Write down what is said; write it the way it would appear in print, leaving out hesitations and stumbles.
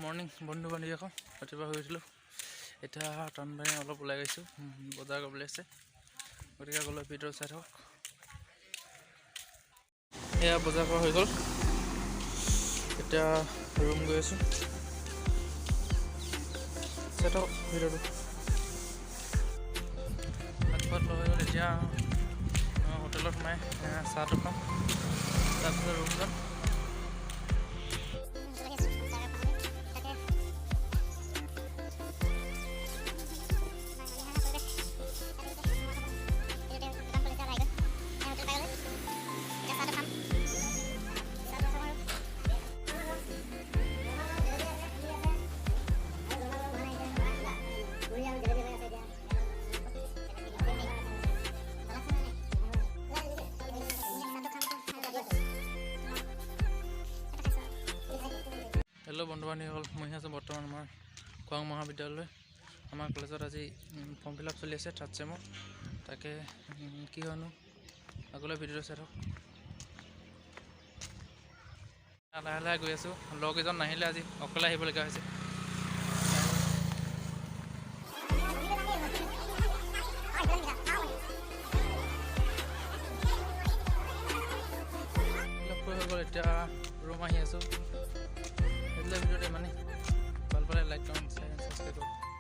Morning বন্ধু বান্ধৱী আকৌ ৰাতিপুৱা শুই উঠিলোঁ। এতিয়া টানবাৰী অলপ ওলাই গৈছোঁ, বজাৰ কৰিবলৈ আছে, গতিকে গ'লে ভিডিঅ' চাই থাকক। এয়া বজাৰ কৰা হৈ গ'ল, এতিয়া ৰুম গৈ আছোঁ, চাই থাকক ভিডিঅ'টো। ভাত লৈ গ'ল, এতিয়া হোটেলত সোমাই চাহটো খাম, তাৰপিছত ৰুম যাম। হেল্ল' বন্ধু বান্ধৱীসকল, মই আছোঁ বৰ্তমান আমাৰ খোৱাং মহাবিদ্যালয়। আমাৰ কলেজত আজি ফৰ্ম ফিল আপ চলি আছে থাৰ্ড চেমৰ, তাকে কি হয়নো আগলৈ ভিডিঅ'টো চাই থাকক। লাহে লাহে গৈ আছোঁ, লগ এজন নাহিলে, আজি অকলে আহিবলগীয়া হৈছে। হৈ গ'ল, এতিয়া ৰুম আহি আছোঁ। ভিডিঅ'টো ইমানেই, ভাল পালে লাইক কমেণ্ট শ্বেয়াৰ ছাবস্ক্ৰাইব কৰক।